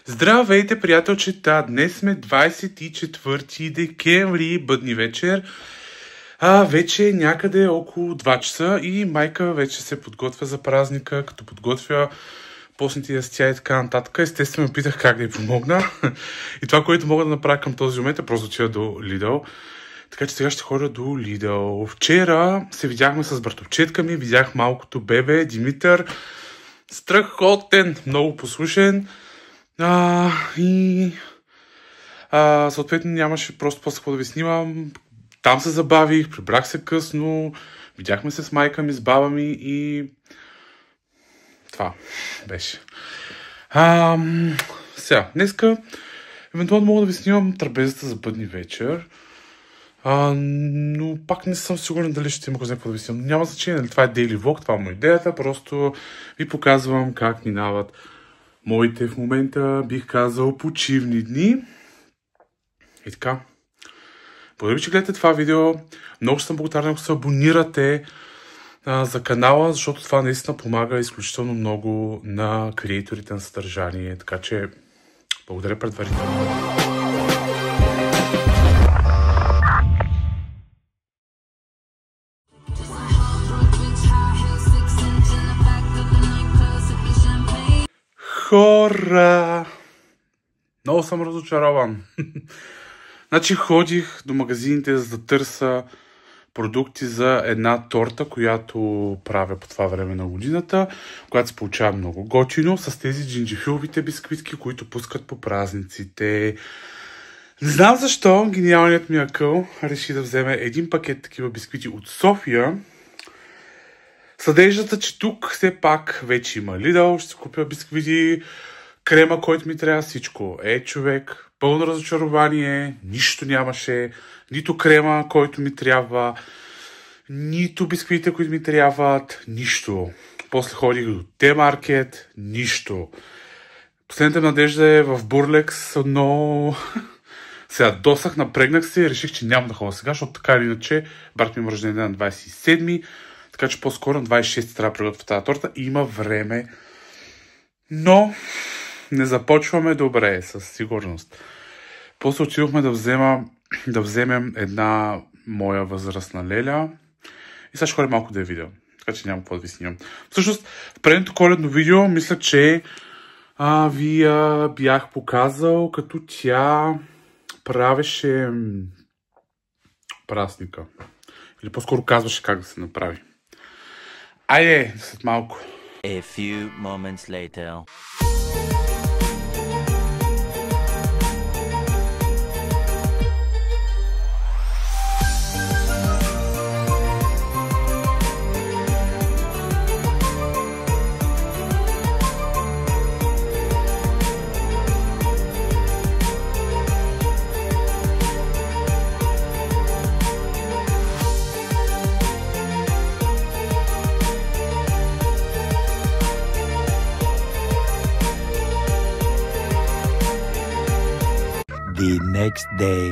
Здравейте, приятелчета! Днес сме 24 декември, бъдни вечер. Вече някъде около 2 часа и майка вече се подготвя за празника, като подготвя постните ястия и така нататък. Естествено ме питах как да й помогна. И това, което мога да направя към този момент е просто отида до Lidl. Така че сега ще ходя до Lidl. Вчера се видяхме с братовчетка ми, видях малкото бебе, Димитър. Страхотен, много послушен. Съответно нямаше просто после какво да ви снимам. Там се забавих, прибрах се късно, видяхме се с майка ми, с баба ми и това беше. Сега, днеска евентуално мога да ви снимам трапезата за бъдни вечер, но пак не съм сигурен дали ще има какво да ви снимам. Няма значение, това е daily vlog, това е моя идеята, просто ви показвам как минават моите в момента, бих казал, почивни дни. И така. Благодаря ви, че гледате това видео. Много съм благодарен, ако се абонирате за канала, защото това наистина помага изключително много на креаторите на съдържание. Така че, благодаря предварително. Хора! Много съм разочарован. Значи ходих до магазините за да търся продукти за една торта, която правя по това време на годината, която се получава много готино, с тези джинджифиловите бисквитки, които пускат по празниците. Не знам защо гениалният ми акъл реши да вземе един пакет такива бисквити от София. С надеждата, че тук все пак вече има Lidl, ще си купя бисквити, крема, който ми трябва, всичко. Човек, пълно разочарование, нищо нямаше, нито крема, който ми трябва, нито бисквитите, които ми трябват, нищо. После ходих до T-Market, нищо. Последната надежда е в Бурлекс, но сега досах, напрегнах се и реших, че няма да ходя сега, защото така или иначе брат ми има рожден ден на 27-ми, така че по-скоро на 26-ти трябва да приготвя тази торта и има време. Но не започваме добре, със сигурност. После отидохме да вземем една моя възрастна леля и сега ще ходя малко да я видя. Така че няма какво да ви снимам. Всъщност, в предното коледно видео, мисля, че ви бях показал, като тя правеше празника. Или по-скоро казваше как да се направи. Айде, след малко. A few moments later. The next day.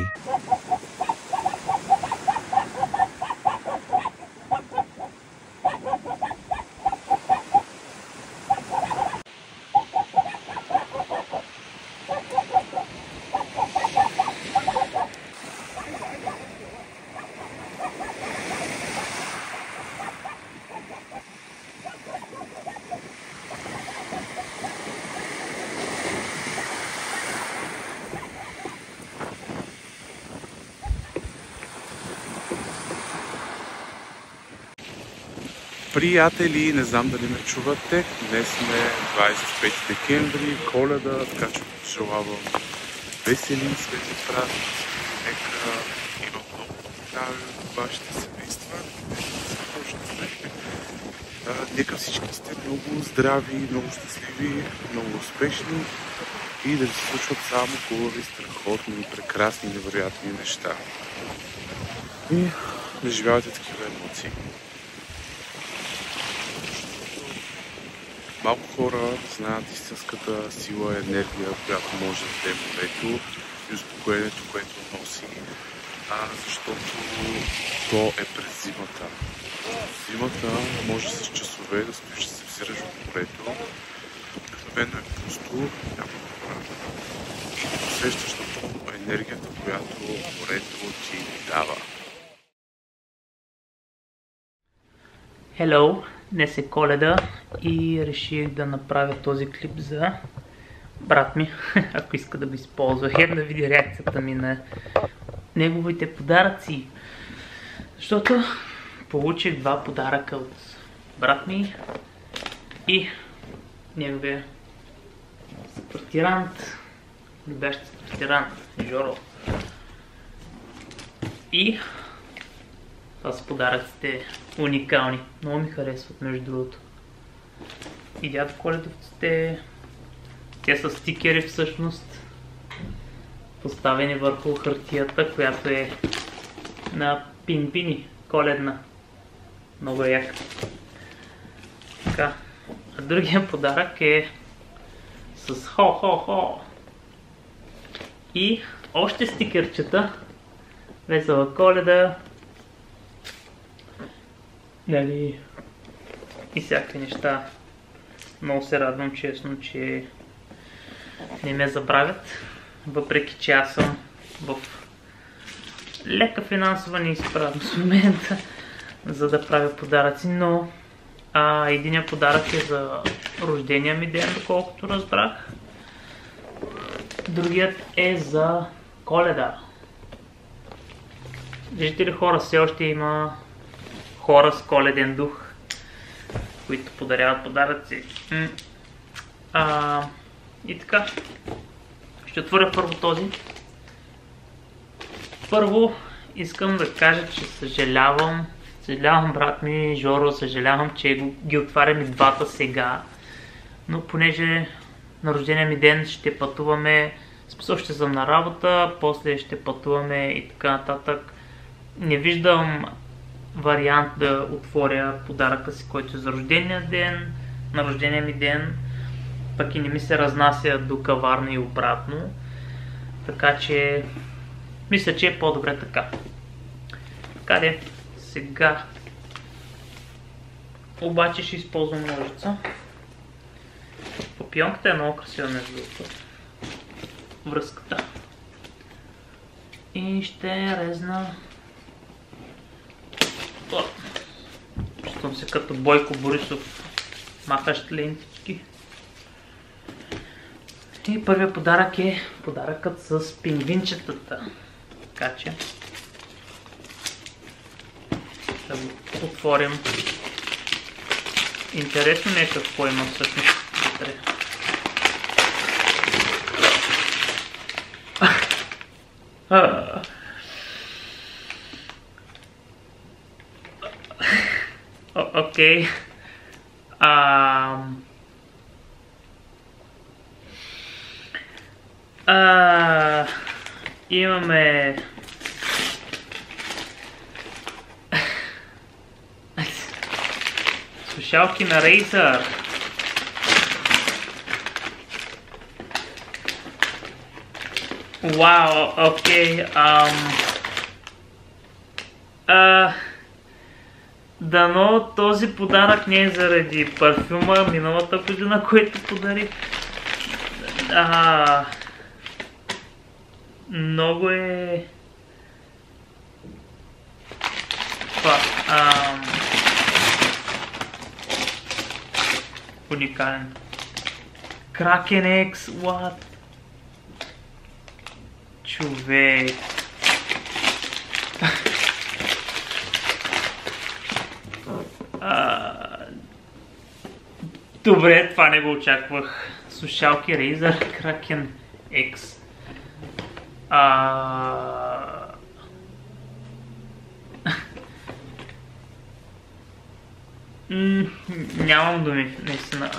Приятели, не знам дали ме чувате. Днес сме 25 декември, Коледа, така че пожелавам весели, светли празници. Нека има много здраве в вашите семейства. Нека всички сте много здрави, много щастливи, много успешни и да ви се случват само хубави, страхотни, прекрасни, невероятни неща. И да живявате такива емоции. Малко хора знаят истинската сила и енергия, която може да даде морето и успокоението, което носи, защото то е през зимата. Зимата може с часове да спиш да се взираш от морето. Обикновено е пусто, няма хора. усещаш енергията, която морето ти дава. Hello, днес е Коледа и реших да направя този клип за брат ми, ако иска да го използва, да види реакцията ми на неговите подаръци. Защото получих 2 подаръка от брат ми и неговия квартирант, любящ квартирант, Жоро. И това са подаръците уникални. Много ми харесват, между другото. И дядо Коледовците, те са стикери всъщност, поставени върху хартията, която е на пингвини, коледна. Много е яка. Така. А другия подарък е с хо-хо-хо. И още стикерчета. Весела Коледа. Нали, и всякакви неща. Много се радвам, честно, че не ме забравят, въпреки че аз съм в лека финансова неизправност в момента, за да правя подаръци, но единият подарък е за рождения ми ден, доколкото разбрах. Другият е за Коледа. Виждате ли, хора, все още има хора с коледен дух, които подаряват подаръци. И така, ще отворя първо този. Първо искам да кажа, че съжалявам брат ми Жоро, съжалявам, че ги отварям и двата сега. Но понеже на рождения ми ден ще пътуваме, смисъл ще съм на работа, после ще пътуваме и така нататък. Не виждам вариант да отворя подаръка си, който е за рождения ден, на рождения ми ден, пък и не ми се разнася до каварна и обратно. Така че мисля, че е по-добре така. Така де, сега обаче ще използвам ножица. Попионката е много красива, между другото. Връзката. И ще резна. Чувствам се като Бойко Борисов, махащ лентички. И първият подарък е подаръкът с пингвинчетата. Така че да го отворим. Интересно ми е какво има всъщност вътре. Окей. Имаме слушалки на Razer. Вау, окей. Дано този подарък не е заради парфюма миналата година, който подарих. Много е... уникален. Kraken X, what? Човек. Добре, това не го очаквах. Слушалки Razer Kraken X. Нямам думи, наистина.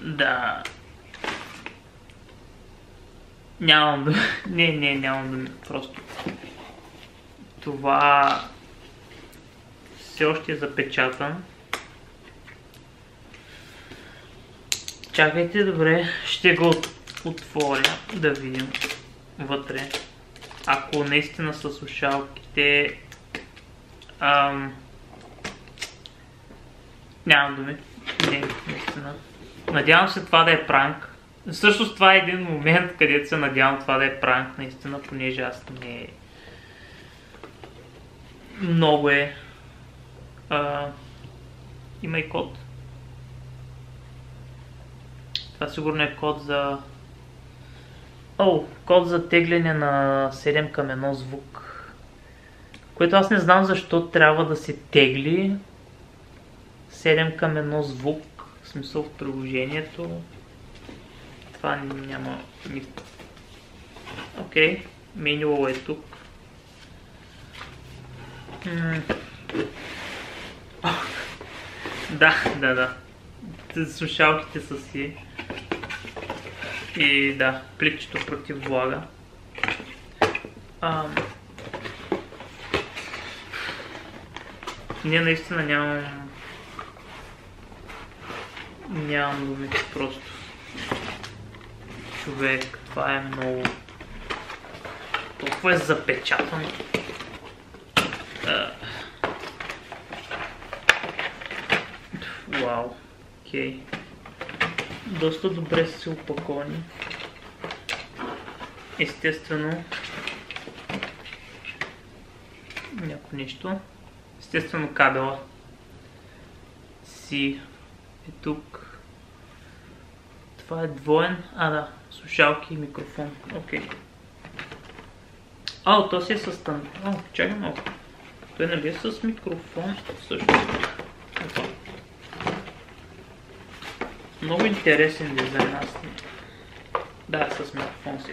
Да. Нямам думи. Не, нямам думи. Просто. Това все още е запечатан. Чакайте, добре, ще го отворя да видим вътре. Ако наистина са слушалките Нямам думи. Не, наистина. Надявам се това да е пранк. Всъщност това е един момент, където се надявам това да е пранк, наистина, понеже аз не... Много е. Има и код. Това сигурно е код за... код за тегляне на 7 към 1 звук. Което аз не знам защо трябва да се тегли 7 към 1 звук. В смисъл в приложението. Това няма никакво. Окей, менюал е тук. Да. Слушалките са си. И да, пликчето против влага. Не, наистина нямам думи, просто. Човек, това е много... Толкова е запечатано. Вау, окей. Доста добре са се опаковани. Естествено... Някакво нещо. Естествено кабела си е тук. Това е двоен. Да. Слушалки и микрофон. Окей. То си е със стандарт. Чакай малко. Той нали е с микрофон? Също. Много интересен дизайн. Да, с микрофон си.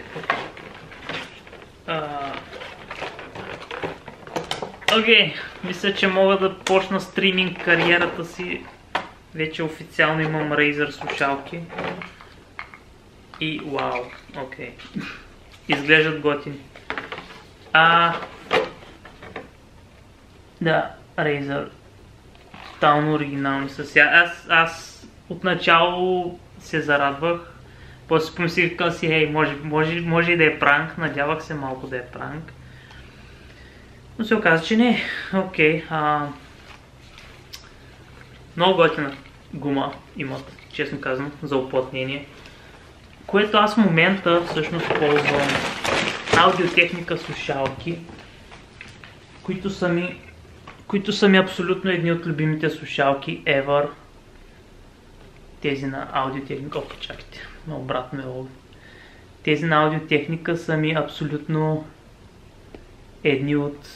Окей. Мисля, че мога да почна стриминг кариерата си. Вече официално имам Razer слушалки. И вау, окей. Изглеждат готини. Да, Razer. Тотално оригинални са сега. Аз отначало се зарадвах. После помислих към си, хей, може и да е пранк. Надявах се малко да е пранк. Но се оказа, че не. Окей. Много готина гума имат, честно казвам, за уплътнение. Което аз в момента всъщност ползвам аудиотехника слушалки, които са ми абсолютно едни от любимите слушалки ever. Тези на аудиотехника, чакайте, обратно е лого. Тези на аудиотехника са ми абсолютно едни от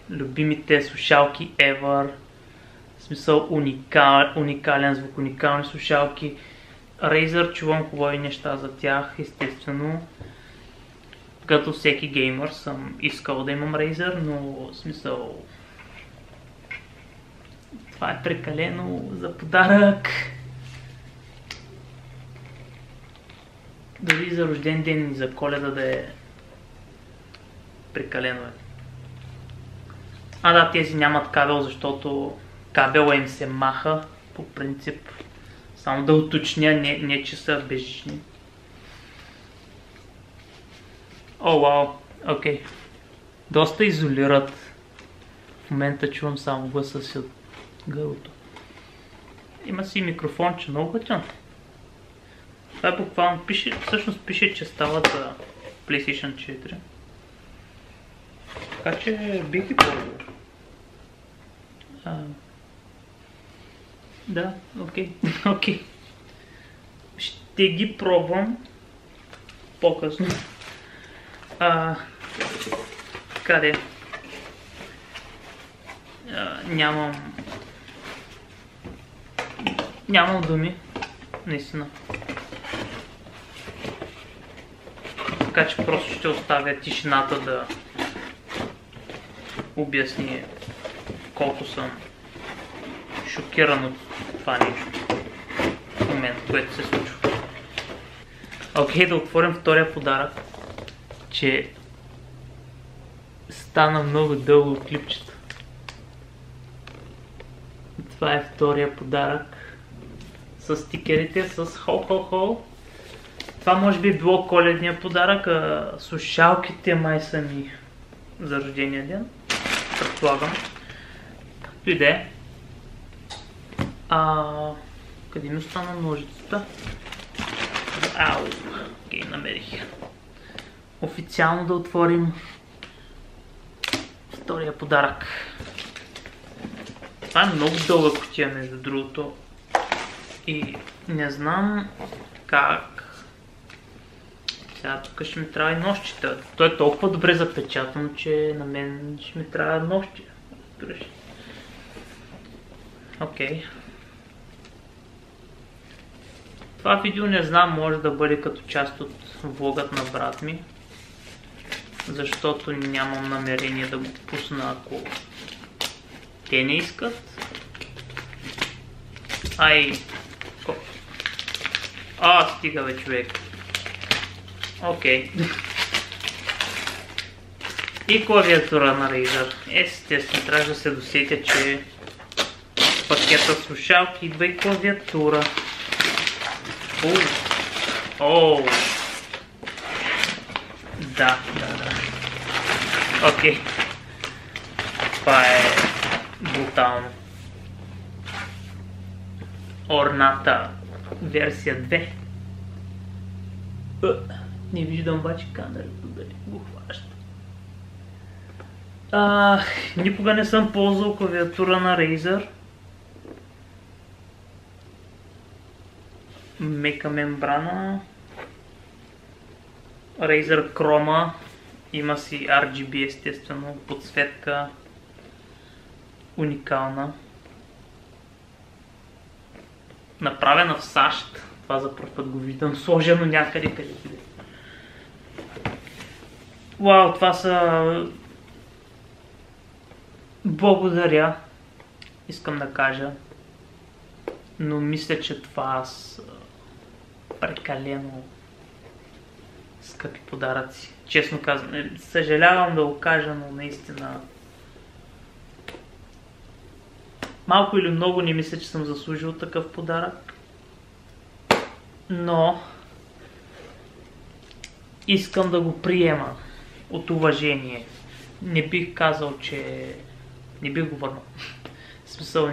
любимите слушалки ever. В смисъл уникален звук, уникални слушалки. Razer, чувам хубави неща за тях, естествено. Като всеки геймър съм искал да имам Razer, но в смисъл... Това е прекалено за подарък. Дори за рожден ден и за Коледа да е... Прекалено е. Да, тези нямат кабел, защото кабела им се маха, по принцип. Само да уточня, не че са безжични. Вау, окей. Доста изолират. В момента чувам само гласа си от гърлото. Има си микрофонче, много готин. Това е буквално, всъщност пише, че стават за PlayStation 4. Така че бих ги ползвал. Да, окей. Ще ги пробвам по-късно. Къде? Нямам думи, наистина. Така че просто ще оставя тишината да обясни колко съм шокиран от това нещо в момента, което се случва. Окей, да отворим втория подарък, че стана много дълго клипчето. Това е втория подарък с стикерите, с хол-хол-хол. Това може би било коледния подарък, а слушалките май са ми за рождения ден, предполагам. Както и да е. Къде ми остана ножицата? Ау! Окей, намерих. Официално да отворим втория подарък. Това е много дълга кутия, между другото. И не знам как. Сега тук ще ми трябва и нощчета. Той е толкова добре запечатано, че на мен ще ми трябва нощче. Окей. Това видео не знам, може да бъде като част от влогът на брат ми. Защото нямам намерение да го пусна, ако те не искат. Стига бе, човек. Окей. И клавиатура на Razer. Естествено, трябва да се досетя, че в пакета слушалки идва и клавиатура. Да. Окей. Това е брутално. Орната версия 2. Не виждам обаче камерата да го хваща. Никога не съм ползвал клавиатура на Razer. Мека мембрана. Razer Chroma. Има си RGB, естествено, подсветка. Уникална. Направена в САЩ. Това за първ път го виждам. Сложено някъде където. Вау, това са... Благодаря. Искам да кажа. Но мисля, че това са прекалено скъпи подаръци. Честно казвам. Съжалявам да го кажа, но наистина... Малко или много не мисля, че съм заслужил такъв подарък. Но... искам да го приема. От уважение. Не бих казал, че... Не бих го върнал. В смисъл,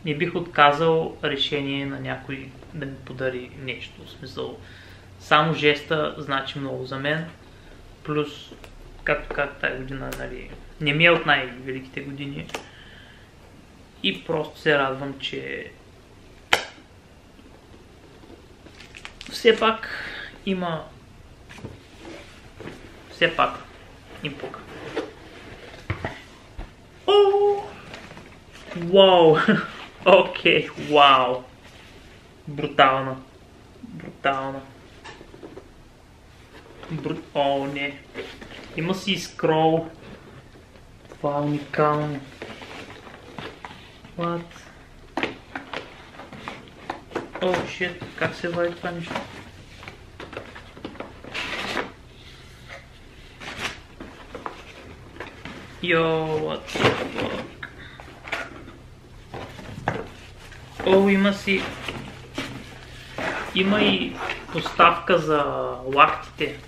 не бих отказал решение на някой да ми подари нещо. В смисъл, само жеста значи много за мен. Плюс, както казах тази година, нали, не ми е от най-великите години. И просто се радвам, че все пак има... Все пак им пука. Вау! Окей, вау! Брутално. О, не. Има си и скрол. Това е уникално. What? О, shit, как се вади това нещо? What the fuck? О, има и поставка за лактите,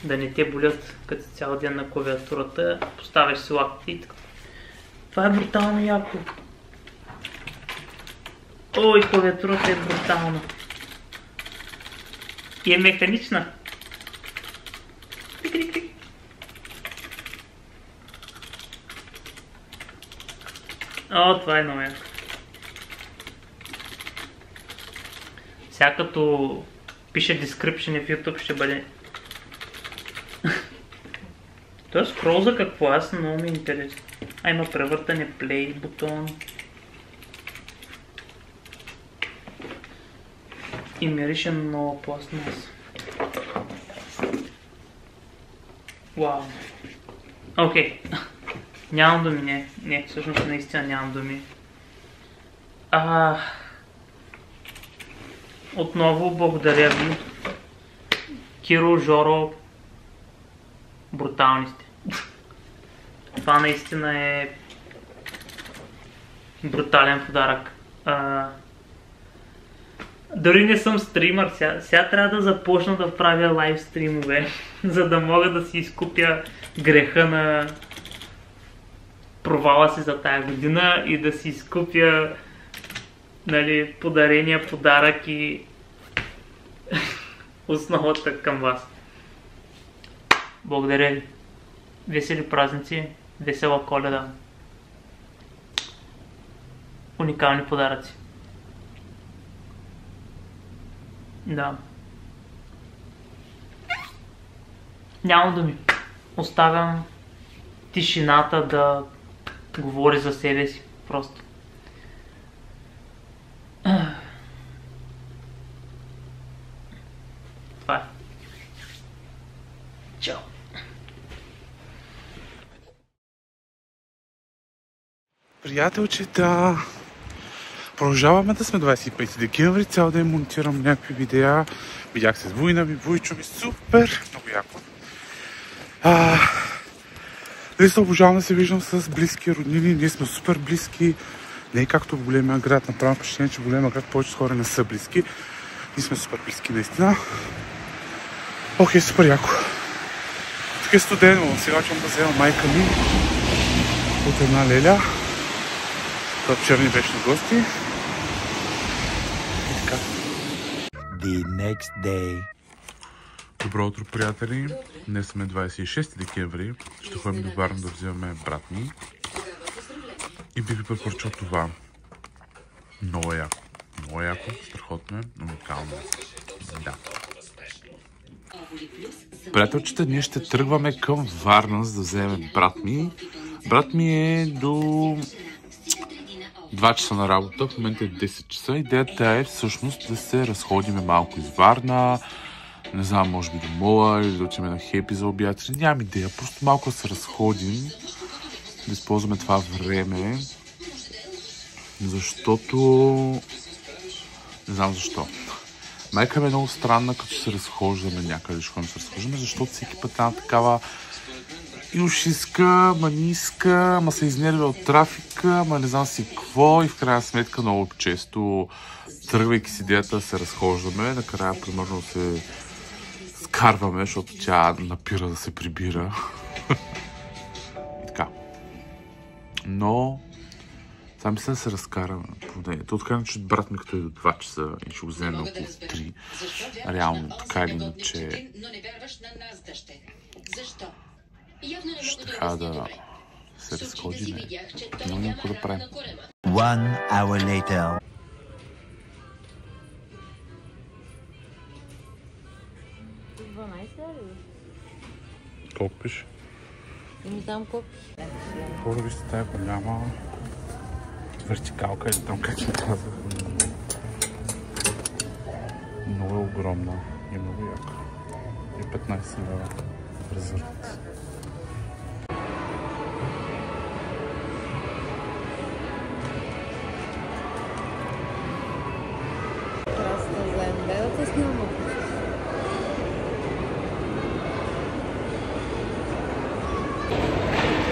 да не те болят като цял ден на клавиатурата, поставяш си лактите и така. Това е брутално яко. О, и клавиатурата е брутална. И е механична. О, това е много яко. Сега като пише description в YouTube ще бъде... Той скрол за какво? Аз много ми е интересно. Има превъртане, play бутон. И мирише много пластмас. Вау. Окей. Нямам думи, не, всъщност наистина нямам думи. Отново благодаря ви. Киро, Жоро, брутални сте. Това наистина е брутален подарък. Дори не съм стримър, сега трябва да започна да правя лайв стримове, за да мога да си изкупя греха на провала си за тая година и да си изкупя нали, подарения, подарък и основата към вас. Благодаря ви. Весели празници, весела Коледа. Уникални подаръци. Да. Нямам думи. Оставям тишината да говори за себе си. Просто. Това е. Чао. Приятелчета, продължаваме да сме 25 декември, цял ден монтирам някакви видеа. Видях се с Война ми, Войчо ми, супер, много яко. Днес обожавам да се виждам с близки роднини, ние сме супер близки. Не е както в големия град, направям впечатление, че в големия град повечето хора не са близки. Ние сме супер близки наистина. Ох, супер яко. Тук е студено, сега чувам да взема майка ми от една леля, която вчера ни беше на гости. И така. The next day. Добро утро, приятели! Днес сме 26 декември. Ще ходим до Варна да взимаме брат ми. И бих ви препоръчал това. Много яко. Много яко, страхотно е, уникално. Да. Приятелчета, ние ще тръгваме към Варна, за да вземем брат ми. Брат ми е до 2 часа на работа, в момента е 10 часа. Идеята е всъщност да се разходиме малко из Варна. Не знам, може би до мола или да отидем на Хепи за обяд. Нямам идея, просто малко да се разходим, да използваме това време, защото... Не знам защо. Майка ми е много странна, като се разхождаме някъде, ще ходим се разхождаме, защото всеки път една такава и ушиска, маниска, ма се изнервя от трафика, ма не знам си какво и в крайна сметка много често, тръгвайки с идеята да се разхождаме, накрая примерно се скарваме, защото тя напира да се прибира. И така. Но сега мисля да се разкараме. То откарам, че брат ми като е до 2 часа и ще го вземе около 3. Реално, така или иначе ще трябва да се разходим. Но няма какво да правим. 1 hour later. Колко пише? Не знам колко пише. Хора, вижте тая голяма вертикалка или там как се казах. Много е огромна и много яка. И 15 лева разърт. Красна заембелата снимам.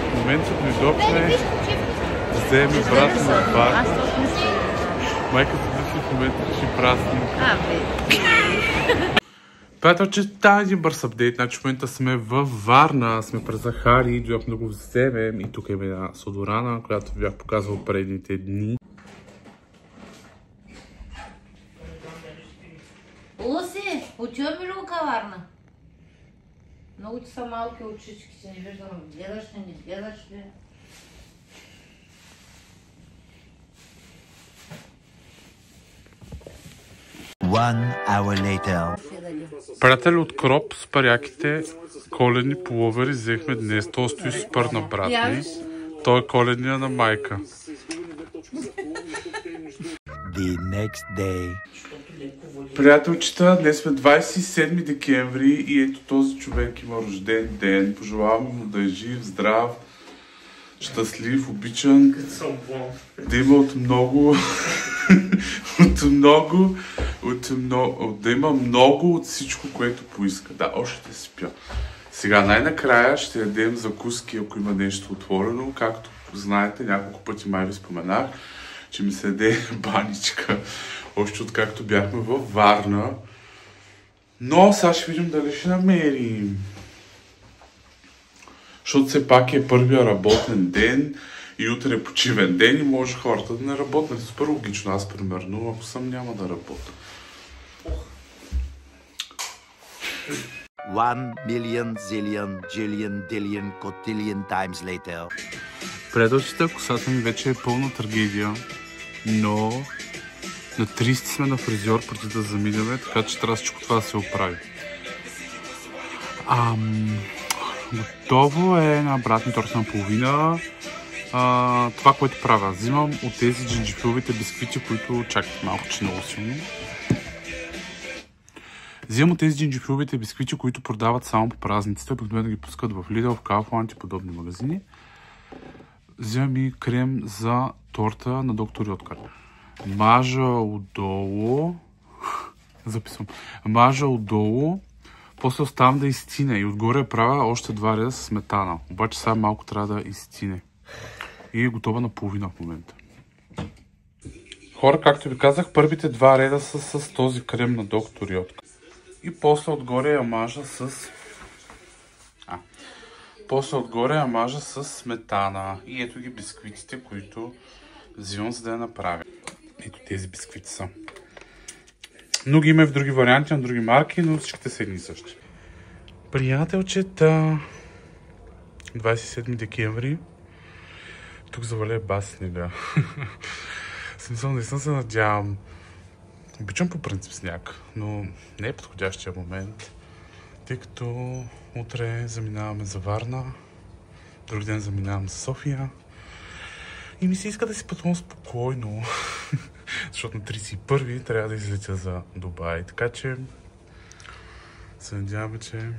В момента дойдохме да вземе брат ми от Варна. Майка се мисли в момента, че е празник. Приятелчета, един бърз апдейт. Значи в момента сме във Варна, сме през Захари, дойдохме да го вземем и тук е една Содорана, която бях показвал предните дни. Луси, отиваме ли у Варна? Много ти са малки очичките, не виждам, гледаш ли, не гледаш ли? One hour later. Приятели от Кроп с паряките, коледни пуловери взехме днес. Той стои супер на брат ми. Той е коледния на майка. The next day. Приятелчета, днес сме 27 декември и ето този човек има рожден ден. Пожелавам му да е жив, здрав, щастлив, обичан. Да има да има много от всичко, което поиска. Да, още ще спя. Сега най-накрая ще ядем закуски, ако има нещо отворено. Както знаете, няколко пъти май ви споменах, че ми се яде баничка, още откакто бяхме във Варна. Но сега ще видим дали ще намерим. Защото все пак е първия работен ден и утре е почивен ден и може хората да не работят. Супер логично. Аз, примерно, ако съм, няма да работя. 1 million zillion jillion dillion cotillion times later. Приятелчета, косата ми вече е пълна трагедия, но на 30 сме на фризьор преди да заминем, така че трябва всичко това да се оправи. Готово е на обратни торт на половина. Това, което правя, взимам от тези джинджифиловите бисквити, които чакат малко, че много силно. Взимам от тези джинджифиловите бисквити, които продават само по празниците, обикновено ги пускат в Lidl, в Kaufland и подобни магазини. Взимам и крем за торта на доктор Йоткар. Мажа отдолу, мажа отдолу, после оставам да изстине и отгоре правя още 2 реда с сметана. Обаче сега малко трябва да изстине. И е готова на половина в момента. Хора, както ви казах, първите 2 реда са с този крем на доктор Йоткар. И после отгоре я мажа с... После отгоре я мажа с сметана. И ето ги бисквитите, които взимам, за да я направя. Ето тези бисквити са. Много има и в други варианти, на други марки, но всичките са едни и същи. Приятелчета, 27 декември. Тук заваля бас снега. В смисъл, наистина се надявам. Обичам по принцип сняг, но не е подходящия момент, тъй като утре заминаваме за Варна, друг ден заминавам за София и ми се иска да си пътувам спокойно, защото на 31-ви трябва да излетя за Дубай, така че се надяваме, че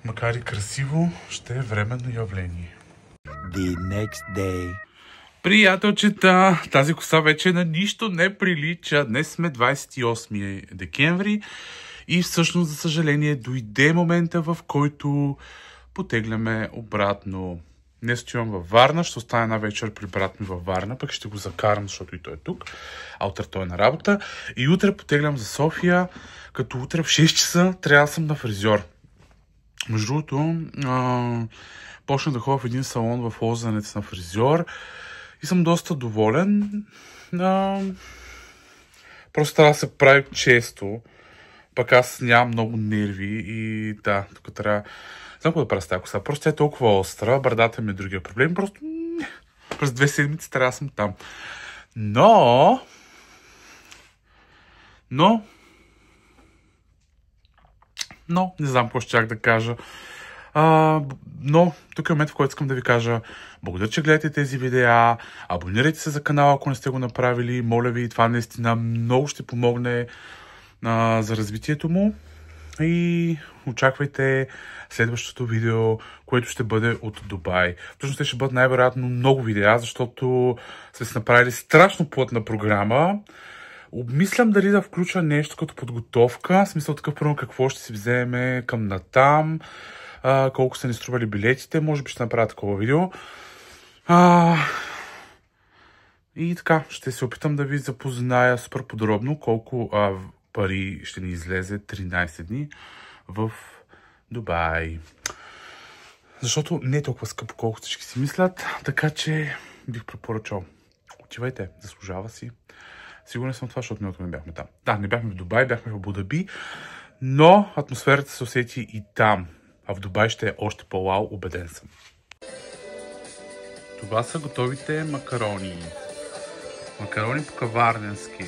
макар и красиво, ще е временно явление. The next day. Приятелчета, тази коса вече на нищо не прилича. Днес сме 28 декември и всъщност, за съжаление, дойде момента, в който потегляме обратно. Днес отивам във Варна, ще остана една вечер при брат ми във Варна, пък ще го закарам, защото и той е тук, а утре той е на работа. И утре потеглям за София, като утре в 6 часа трябва да съм на фризьор. Между другото, почна да ходя в един салон в Лозенец на фризьор и съм доста доволен. Просто трябва да се прави често. Пък аз нямам много нерви и да, тук трябва... Знам какво да правя с тази коса. Просто тя е толкова остра, брадата ми е другия проблем. Просто през 2 седмици трябва да съм там. Но, не знам какво ще чак да кажа. Но тук е момент, в който искам да ви кажа благодаря, че гледате тези видеа, абонирайте се за канала, ако не сте го направили, моля ви, това наистина много ще помогне за развитието му и очаквайте следващото видео, което ще бъде от Дубай. Точно те ще бъдат най-вероятно много видеа, защото сме си направили страшно плътна програма. Обмислям дали да включа нещо като подготовка, в смисъл такъв, първо какво ще си вземе към натам, колко са ни стрували билетите, може би ще направя такова видео. И така, ще се опитам да ви запозная супер подробно колко пари ще ни излезе 13 дни в Дубай. Защото не е толкова скъпо, колкото всички си мислят, така че бих препоръчал. Отивайте, заслужава си. Сигурен съм това, защото миналото не бяхме там. Да, не бяхме в Дубай, бяхме в Абу Даби, но атмосферата се усети и там. А в Дубай ще е още по-вау, убеден съм. Това са готовите макарони. Макарони по-каварненски.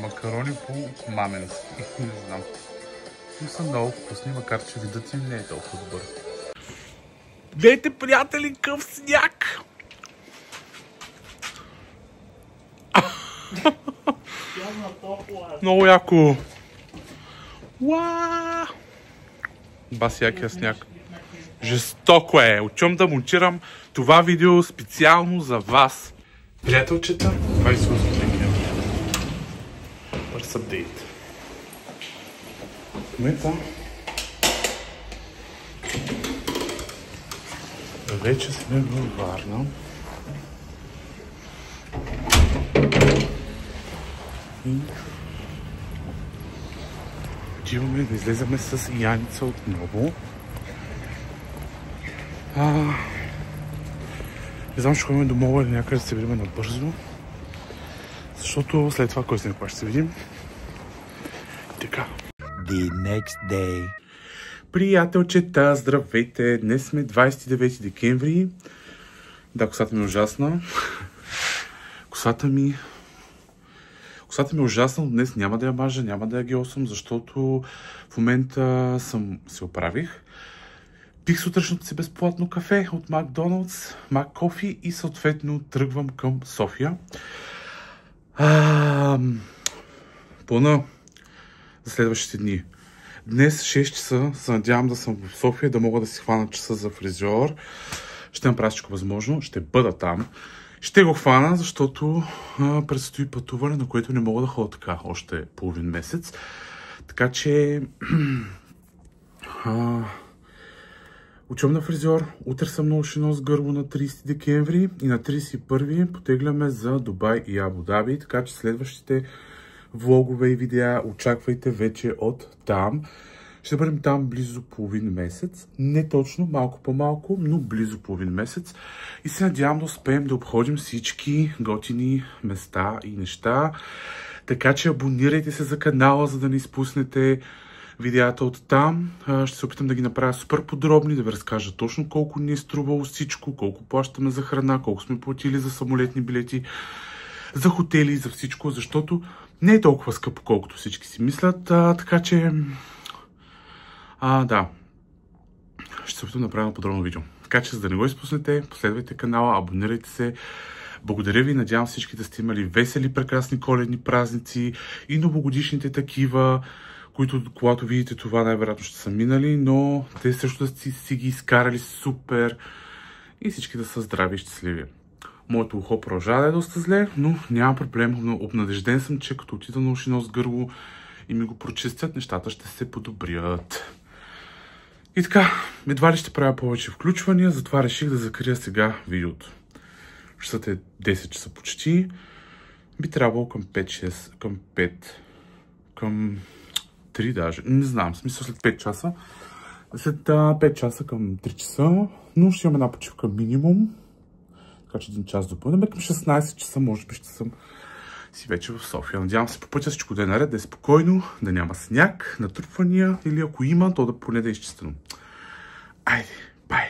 Макарони по-маменски. Не знам. Но са много вкусни, макар че видът им не е толкова добър. Гледайте, приятели, къв сняг! Много яко! Уаа! Баси якия сняг. Жестоко е! Отивам да монтирам това видео специално за вас. Приятелчета, 28 декември. Бърз апдейт. В момента вече сме във Варна. И отиваме да излезаме с Яница отново. Не знам, ще ходим до мола или някъде да се видим набързо. Защото след това кой знае кога ще се видим. Така. The next day. Приятелчета, здравейте! Днес сме 29 декември. Да, косата ми е ужасна. Косата ми е ужасна, но днес няма да я мажа, няма да я геосвам, защото в момента се оправих. Пих сутрешното си безплатно кафе от Макдоналдс, Маккофи и съответно тръгвам към София. Плана за следващите дни. Днес 6 часа се надявам да съм в София, да мога да си хвана часа за фризьор. Ще направя всичко възможно, ще бъда там. Ще го хвана, защото предстои пътуване, на което не мога да ходя така още половин месец. Така че отивам на фризьор. Утре съм на уши нос гърло на 30 декември и на 31 потегляме за Дубай и Абу Даби. Така че следващите влогове и видеа очаквайте вече от там. Ще бъдем там близо половин месец. Не точно, малко по-малко, но близо половин месец. И се надявам да успеем да обходим всички готини места и неща. Така че абонирайте се за канала, за да не изпуснете видеята от там. Ще се опитам да ги направя супер подробни, да ви разкажа точно колко ни е струвало всичко, колко плащаме за храна, колко сме платили за самолетни билети, за хотели и за всичко, защото не е толкова скъпо, колкото всички си мислят. Така че да, ще се опитам да направя подробно видео. Така че, за да не го изпуснете, последвайте канала, абонирайте се. Благодаря ви, надявам всички да сте имали весели, прекрасни коледни празници и новогодишните такива, които, когато видите това, най-вероятно ще са минали, но те също да си ги изкарали супер и всички да са здрави и щастливи. Моето ухо продължава да е доста зле, но няма проблем. Но обнадежден съм, че като отида на уши нос гърло и ми го прочистят, нещата ще се подобрят. И така, едва ли ще правя повече включвания, затова реших да закрия сега видеото. Часът е 10 часа почти. Би трябвало към 5-6, към 3 даже. Не знам, в смисъл след 5 часа. След 5 часа към 3 часа, но ще имам една почивка минимум. Така че 1 час допълнем. Към 16 часа може би ще съм си вече в София. Надявам се по пътя всичко да е наред, да е спокойно, да няма сняг, натрупвания или ако има, то да поне да е изчистено. Айде, бай!